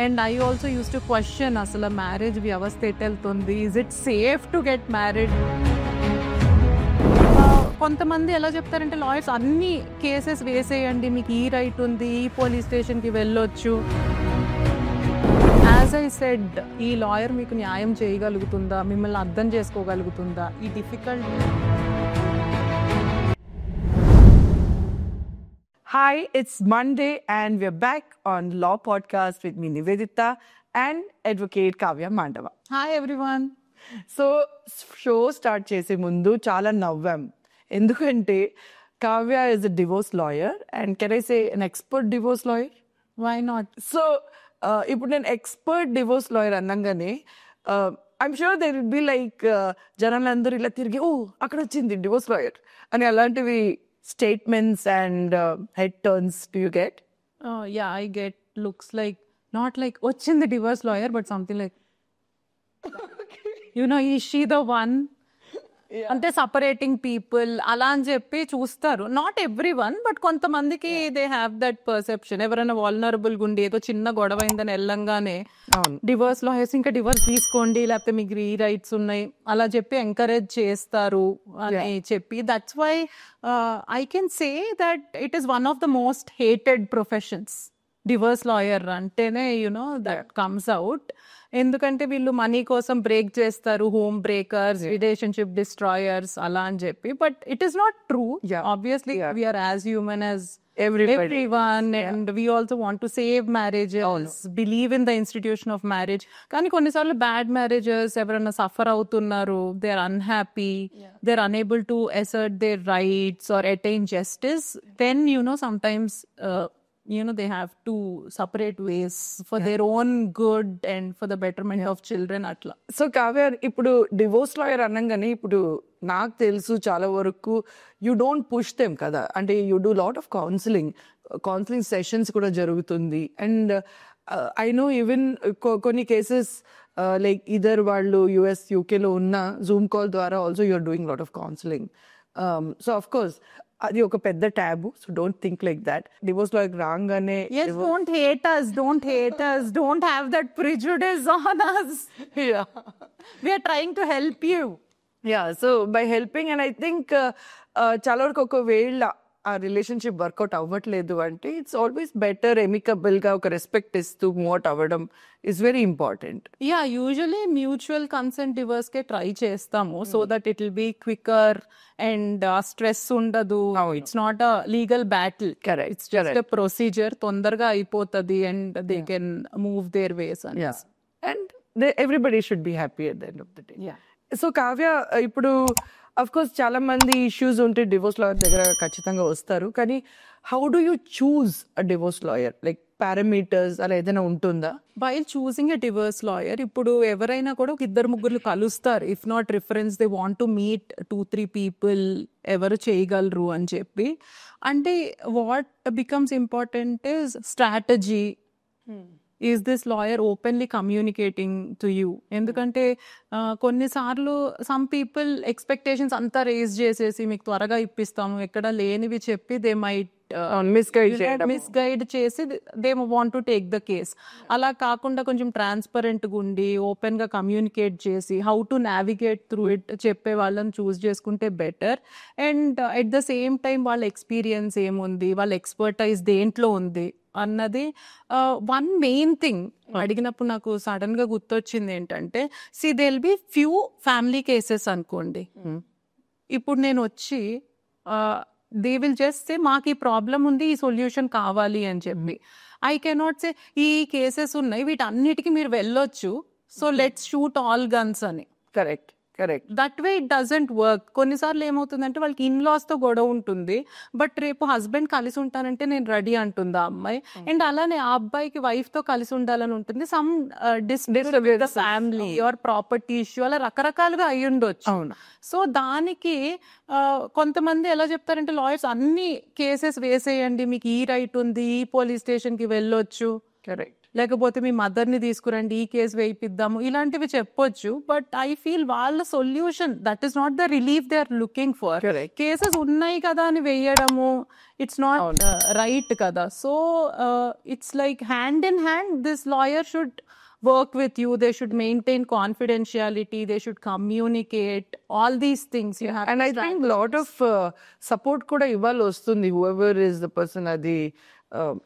And I also use to question అసలు marriage వ్యవస్థ ఎట్టెళ్తుంది, is it safe to get married. కొంతమంది ఎలా చెప్తారంటే లాయర్స్ అన్ని కేసెస్ వేసేయండి, మీకు ఈ రైట్ ఉంది, ఈ పోలీస్ స్టేషన్కి వెళ్ళొచ్చు. యాజ్ ఐ సెడ్, ఈ లాయర్ మీకు న్యాయం చేయగలుగుతుందా, మిమ్మల్ని అర్థం చేసుకోగలుగుతుందా, ఈ difficult. Hi, it's Monday and we're back on Law Podcast with me, Nivedita, and Advocate Kavya Mandava. Hi everyone. So show start చేసే ముందు చాలా నవ్వాం, ఎందుకంటే Kavya is a divorce lawyer and can I say an expert divorce lawyer. Why not? So ఇప్పుడు నేను expert divorce lawyer అనగానే I'm sure they will be like జనాలందరూ ఇలా తిరిగి ఓ అక్కడ వచ్చింది డివోర్స్ లాయర్ అని అలాంటివి statements and head turns do you get? Yeah, I get looks like not like వచ్చింది divorce lawyer but something like you know, is she the one? అంటే separating people అలా అని చెప్పి చూస్తారు. నాట్ ఎవ్రీ వన్, బట్ కొంతమందికి they have that perception. ఎవరైనా vulnerable గుండి ఏదో చిన్న గొడవ అయిందని వెళ్ళంగానే డివోర్స్ లాయర్స్ ఇంకా డివోర్స్ తీసుకోండి, లేకపోతే మీకు ఈ రైట్స్ ఉన్నాయి అలా చెప్పి ఎంకరేజ్ చేస్తారు అని చెప్పి. That's why I can say that it is one of the most hated professions. Divorce lawyer అంటేనే యునో దట్ కమ్స్ అవుట్. ఎందుకంటే వీళ్ళు మనీ కోసం బ్రేక్ చేస్తారు, హోమ్ బ్రేకర్స్, రిలేషన్షిప్ డిస్ట్రాయర్స్ అలా అని చెప్పి. But it is not true. Obviously we're as human as everyone and we also want to save marriages, believe in the institution of marriage. కానీ కొన్నిసార్లు bad marriages ఎవరైనా suffer అవుతున్నారు, they are unhappy, they are unable to assert their rights or attain justice, then you know sometimes you know they have to separate ways for their own good and for the betterment of children atla. So Kavya, ఇప్పుడు divorce lawyer అనగానే ఇప్పుడు నాకు తెలుసు చాలా వరకు you don't push them కదా, అంటే you do lot of counselling sessions కూడా జరుగుతుంది. అండ్ ఐ నో ఈవెన్ కొన్ని కేసెస్ లైక్ ఇదర్ వాళ్ళు యుఎస్ యూకేలో ఉన్న జూమ్ కాల్ ద్వారా also you're doing lot of counselling. So of course అది ఒక పెద్ద taboo, so don't think like that. Divorce lawyer రాగానే yes, don't hate us, don't have that prejudice on us. yeah We are trying to help you. So by helping, and I think చాలా వరకు ఒకవేళ ఆ relationship work out అవ్వట్లేదు అంటే it's always better amicable గా ఒక respect ఇస్తూ మూవ్ అవ్వడం is very important. Yeah, usually mutual consent divorce కే ట్రై చేస్తాము, so that it will be quicker and stress ఉండదు. It's not a legal battle, it's just a procedure, తొందరగా అయిపోతుంది and they can move their ways and everybody should be happy at the end of the day. So Kavya, ఇప్పుడు of course చాలా మంది issues ఉంటే divorce lawyer దగ్గర ఖచ్చితంగా వస్తారు, కానీ how do you choose a divorce lawyer? Like parameters అలా ఏదైనా ఉంటుందా? వైల్ చూసింగ్ ఎ డివోర్స్ లాయర్, ఇప్పుడు ఎవరైనా కూడా ఒక ఇద్దరు ముగ్గురు కలుస్తారు. If not reference, they want to meet 2-3 people ఎవరు చేయగలరు అని చెప్పి. అంటే what becomes important is strategy. Is this lawyer openly communicating to you? ఎందుకంటే కొన్నిసార్లు సమ్ పీపుల్ ఎక్స్పెక్టేషన్స్ అంతా రేజ్ చేసేసి మీకు త్వరగా ఇప్పిస్తాము ఎక్కడ లేనివి చెప్పి దే మైట్ మిస్గైడ్ చేసి they want to take the case. అలా కాకుండా కొంచెం ట్రాన్స్పరెంట్గా ఉండి ఓపెన్ గా కమ్యూనికేట్ చేసి how to navigate through it చెప్పే వాళ్ళని చూస్ చేసుకుంటే better. And at the same time వాళ్ళ ఎక్స్పీరియన్స్ ఏముంది, వాళ్ళ ఎక్స్పర్టైజ్ దేంట్లో ఉంది అన్నది వన్ మెయిన్ థింగ్. అడిగినప్పుడు నాకు సడన్ గా గుర్తొచ్చింది ఏంటంటే, see they will B few family cases అనుకోండి. ఇప్పుడు నేను వచ్చి దే విల్ జస్ట్ సే మాకు ఈ ప్రాబ్లం ఉంది, ఈ సొల్యూషన్ కావాలి అని చెప్పి. ఐ కెనాట్ సే ఈ కేసెస్ ఉన్నాయి వీటన్నిటికీ మీరు వెళ్ళొచ్చు, so let's shoot all guns అని. Correct. That way it doesn't work. కొన్నిసార్లు ఏమవుతుందంటే వాళ్ళకి ఇన్లాస్ తో గొడవ ఉంటుంది, బట్ రేపు హస్బెండ్ కలిసి ఉంటానంటే నేను రెడీ అంటుంది ఆ అమ్మాయి. అండ్ అలానే ఆ అబ్బాయికి వైఫ్ తో కలిసి ఉండాలని ఉంటుంది, some dispute family or property issue అలా రకరకాలుగా అయి ఉండొచ్చు. సో దానికి కొంతమంది ఎలా చెప్తారంటే లాయర్స్ అన్ని కేసెస్ వేసేయండి, మీకు ఈ రైట్ ఉంది, ఈ పోలీస్ స్టేషన్ కి వెళ్ళొచ్చు. కరెక్ట్. లేకపోతే మీ మదర్ని తీసుకురండి ఈ కేసు వేయిద్దాము ఇలాంటివి చెప్పొచ్చు. బట్ ఐ ఫీల్ వాళ్ళ solution that is not the relief they are looking for. Correct. Cases ఉన్నాయి కదా అని వేయడము ఇట్స్ నాట్ రైట్ కదా. So it's like hand in hand this lawyer should work with you, they should maintain confidentiality, they should communicate, all these things you have. And I think lot of support kuda ivvali ostundi, whoever is the person adi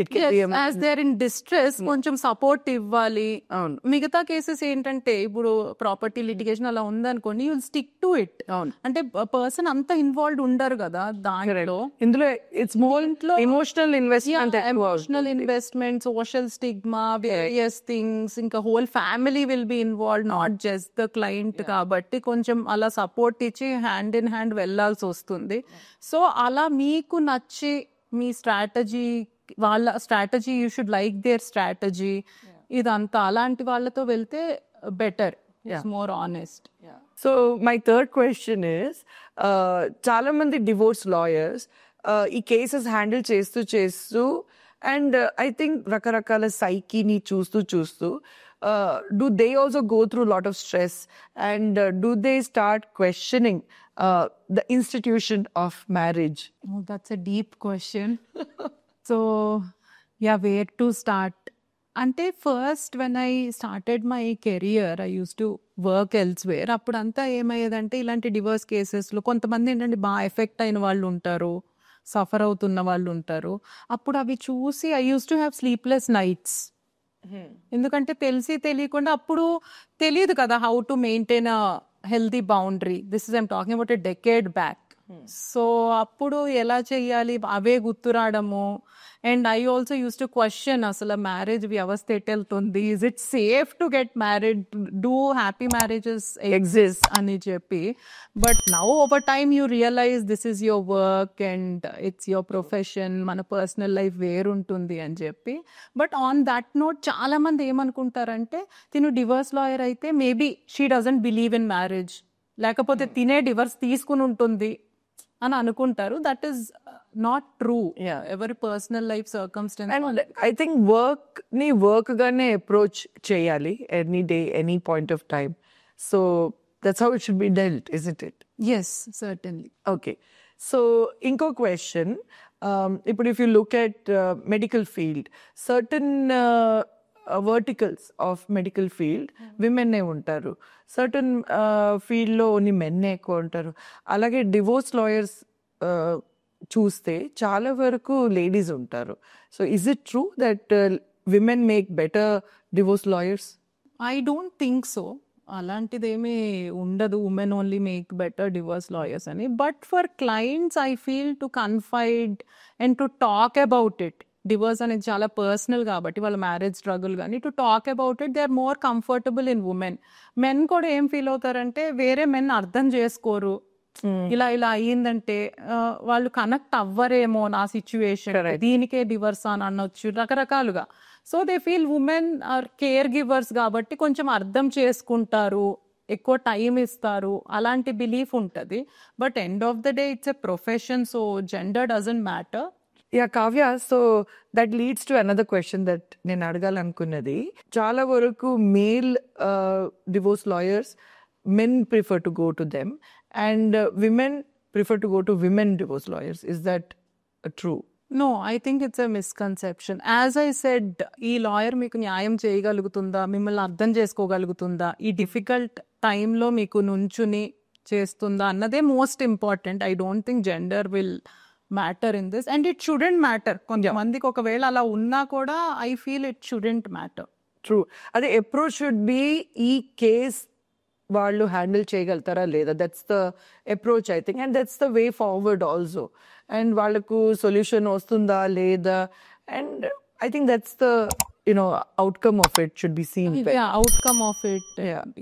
it can yes, be as they're in distress కొంచెం support ఇవ్వాలి. అవును. మిగతా cases ఏంటంటే ఇప్పుడు property litigation అలా ఉందనుకోండి you will stick to it. అవును. అంటే పర్సన్ అంతా ఇన్వాల్వ్డ్ ఉండరు కదా దాంట్లో. ఇందులో it's more emotional investment, emotional investment, social stigma, various things, ఇంకా whole family will be involved, not just the client. కాబట్టి కొంచెం అలా సపోర్ట్ ఇచ్చి హ్యాండ్ ఇన్ హ్యాండ్ వెళ్ళాల్సి వస్తుంది. సో అలా మీకు నచ్చి మీ స్ట్రాటజీ, వాళ్ళ strategy you should like their strategy, ఇదంతా అలాంటి వాళ్ళతో వెళ్తే better, it's more honest. So my third question is, చాలా మంది డివోర్స్ లాయర్స్ ఈ కేసెస్ హ్యాండిల్ చేస్తూ అండ్ ఐ థింక్ రకరకాల సైకీని చూస్తూ do they also go through a lot of stress, and do they start questioning the institution of marriage? Oh, that's a deep question. So yeah, where to start? అంటే first when I started my career I used to work elsewhere. అప్పుడంతా ఏమయ్యేదంటే ఇలాంటి divorce కేసెస్లో కొంతమంది ఏంటంటే బాగా effect అయిన వాళ్ళు ఉంటారు, సఫర్ అవుతున్న వాళ్ళు ఉంటారు. అప్పుడు అవి చూసి I used to have sleepless nights. ఎందుకంటే తెలియకుండా అప్పుడు తెలియదు కదా how to maintain a healthy boundary. This is I'm talking about a decade back. So అప్పుడు ఎలా చెయ్యాలి అవే గుర్తురాడము. And I also use to question అసలు మ్యారేజ్ వ్యవస్థ ఎట్ వెళ్తుంది, is it safe to get married, do happy marriages exist అని చెప్పి. But now over time you realize this is your work and it's your profession, మన personal life వేరుంటుంది అని చెప్పి. But on that note చాలా మంది ఏమనుకుంటారంటే తిను డివోర్స్ లాయర్ అయితే maybe she doesn't believe in marriage, లేకపోతే తినే డివోర్స్ తీసుకుని ఉంటుంది అని అనుకుంటారు. That is not true. ఎవరి personal life circumstance. And I think work గానే అప్రోచ్ చేయాలి any day, any point of time. So that's how it should be dealt, isn't it? Yes, certainly. Okay. So ఇంకో question, ఇప్పుడు if you look at medical field, certain verticals of medical field విమెన్నే ఉంటారు, certain ఫీల్డ్లో only మెన్నే ఎక్కువ ఉంటారు. అలాగే divorce lawyers చూస్తే చాలా వరకు లేడీస్ ఉంటారు. So is it true that women make better divorce lawyers? I don't think so. అలాంటిదేమీ ఉండదు women only make better divorce lawyers అని. But for clients I feel to confide and to talk about it. Divorce అనేది చాలా personal కాబట్టి వాళ్ళ marriage struggle కానీ to talk about it they are more comfortable in women. Men కూడా ఏం feel అవుతారంటే వేరే men అర్థం చేసుకోరు, ఇలా అయ్యిందంటే వాళ్ళు కనెక్ట్ అవ్వరేమో నా సిచ్యువేషన్, దీనికే డివోర్స్ అని అనొచ్చు రకరకాలుగా. So they feel women are care givers కాబట్టి కొంచెం అర్థం చేసుకుంటారు, ఎక్కువ టైం ఇస్తారు, అలాంటి బిలీఫ్ ఉంటుంది. But end of the day it's a profession, so gender doesn't matter. Yeah, Kavya, so that leads to another question that నేను అడగాలనుకున్నది. చాలా వరకు male divorce lawyers, men prefer to go to them and women prefer to go to women divorce lawyers. Is that true? No, I think it's a misconception. As I said, ఈ lawyer మీకు న్యాయం చేయగలుగుతుందా, మిమ్మల్ని అర్థం చేసుకోగలుగుతుందా, ఈ difficult టైంలో మీకు నుంచుని చేస్తుందా అన్నదే most important. I don't think gender will matter in this and it shouldn't matter. కొంతమందికి ఒకవేళ అలా ఉన్నా కూడా I feel it shouldn't matter. True. అదే అప్రోచ్ షుడ్ బి ఈ కేస్ వాళ్ళు హ్యాండిల్ చేయగలుగుతారా లేదా, that's the approach I think, and that's the way forward also. And వాళ్ళకు సొల్యూషన్ వస్తుందా లేదా, and I think that's the outcome of it should be seen. Yeah, outcome of it.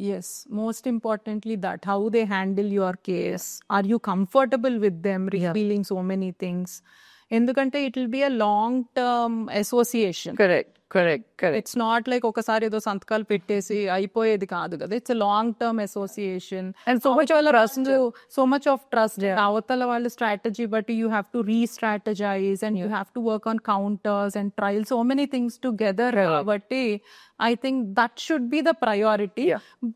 Yes, most importantly that how they handle your case. Are you comfortable with them revealing so many things? Endukante it will be a long term association. Correct. Correct. It's not like ఒకసారి ఏదో సంతకాలు పెట్టేసి అయిపోయేది కాదు కదా. It's long term association and so much so much of trust. అవతల వాళ్ళ strategy బట్టి you have to restrategize and you have to work on counters and trial so many things together. కాబట్టి I think that should be the priority.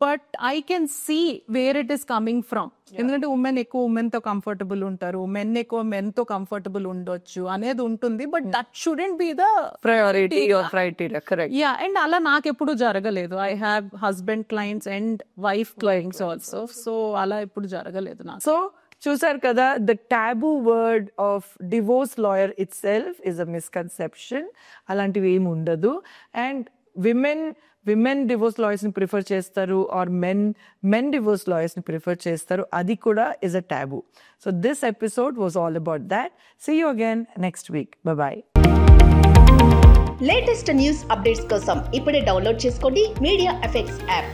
But I can see where it is coming from. ఎందుకంటే women ఎక్కువ women తో comfortable ఉంటారు, men ఎక్కువ men తో comfortable ఉండొచ్చు అనేది ఉంటుంది. But that shouldn't be the priority or criteria. Correct. Yeah. And అలా నాకు ఎప్పుడు జరగలేదు. I have husband clients and wife clients also. So అలా ఎప్పుడు జరగలేదు నాకు. సో చూసారు కదా, the taboo word of divorce lawyer itself is a misconception. అలాంటివి ఏమి ఉండదు. అండ్ విమెన్ డివోర్స్ లాయర్స్ ని ప్రిఫర్ చేస్తారు, ఆర్ మెన్ డివోర్స్ లాయర్స్ ని ప్రిఫర్ చేస్తారు. అది కూడా is a taboo. So this episode was all about that. See you again next week. Bye. Latest news updates కోసం ఇప్పుడే డౌన్లోడ్ చేసుకోండి మీడియా ఎఫెక్ట్స్ యాప్.